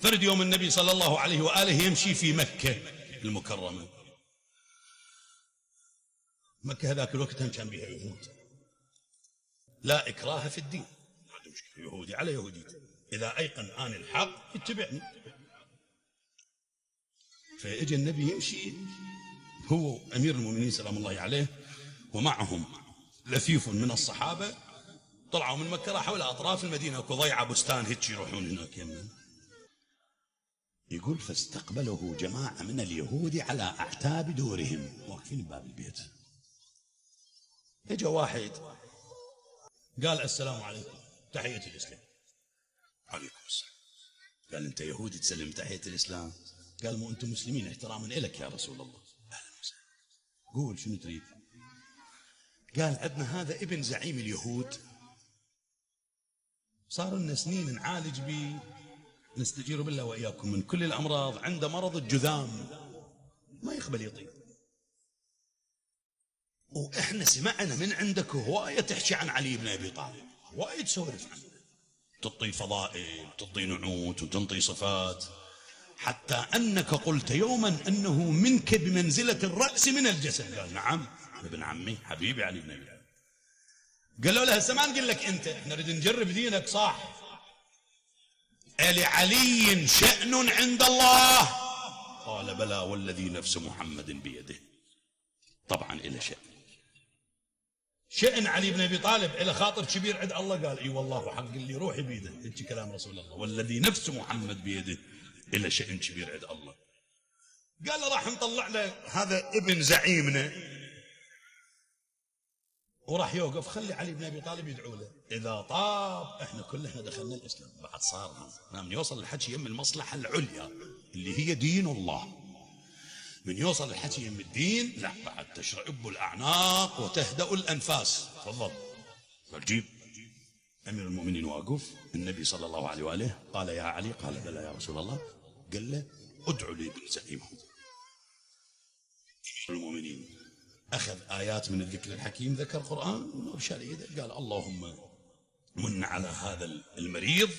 فرد يوم النبي صلى الله عليه وآله يمشي في مكة المكرمة. مكة هذاك الوقت كان بها يهود، لا إكراه في الدين، ما عنده مشكلة، يهودي على يهودي، إذا أيقن آن الحق يتبعني. فإجى النبي يمشي هو أمير المؤمنين سلام الله عليه ومعهم لفيف من الصحابة، طلعوا من مكة راحوا إلى أطراف المدينة، اكو ضيعة بستان هيك يروحون هناك يمين. يقول فاستقبله جماعة من اليهود على أعتاب دورهم، واقفين بباب البيت. اجى واحد قال السلام عليكم، تحية الإسلام. عليكم السلام. قال أنت يهودي تسلم تحية الإسلام؟ قال مو أنتم مسلمين احتراما إلك يا رسول الله. أهلا وسهلا، قول شنو تريد؟ قال عندنا هذا ابن زعيم اليهود، صار لنا سنين نعالج به، نستجير بالله وإياكم من كل الأمراض، عنده مرض الجذام ما يقبل يطيب، وإحنا سمعنا من عندك هواية تحكي عن علي بن أبي طالب، هواية تسولف عنه، تعطي فضائل تعطي نعوت وتنطي صفات، حتى أنك قلت يوما أنه منك بمنزلة الرأس من الجسد. قال نعم ابن عمي حبيبي علي بن أبي طالب. قال له هسه ما نقول لك أنت، احنا نريد نجرب دينك صح. ألعلي شأن عند الله؟ قال بلى والذي نفس محمد بيده. طبعا إلى شأن علي بن أبي طالب، إلى خاطر كبير عند الله. قال اي والله حق اللي روحي بيده، هيك كلام رسول الله، والذي نفس محمد بيده إلى شأن كبير عند الله. قال له راح نطلع له هذا ابن زعيمنا، وراح يوقف خلي علي بن أبي طالب يدعو له، إذا طاب احنا كلنا دخلنا الإسلام. بعد صار من يوصل الحكي يم المصلحة العليا اللي هي دين الله، من يوصل الحكي يم الدين لا بعد تشرب الأعناق وتهدأ الأنفاس. تفضل. قال جيب. أمير المؤمنين واقف، النبي صلى الله عليه وآله قال يا علي، قال بلى يا رسول الله. قال له ادعو لي ابن زعيمهم. المؤمنين أخذ آيات من الذكر الحكيم، ذكر قرآن وبشار يده، قال اللهم من على هذا المريض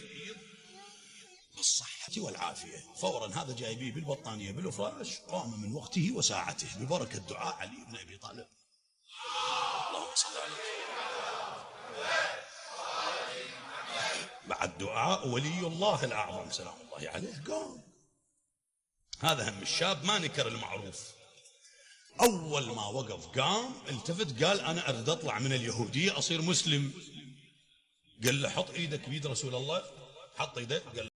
بالصحة والعافية. فورا هذا جايبيه بالبطانية بالفراش، قام من وقته وساعته ببركة دعاء علي بن أبي طالب. اللهم صل عليه. بعد دعاء ولي الله الأعظم سلام الله عليه قام. هذا هم الشاب ما نكر المعروف، أول ما وقف قام التفت قال أنا أريد أطلع من اليهودية أصير مسلم. قال له حط إيدك بيد رسول الله، حط إيده، قال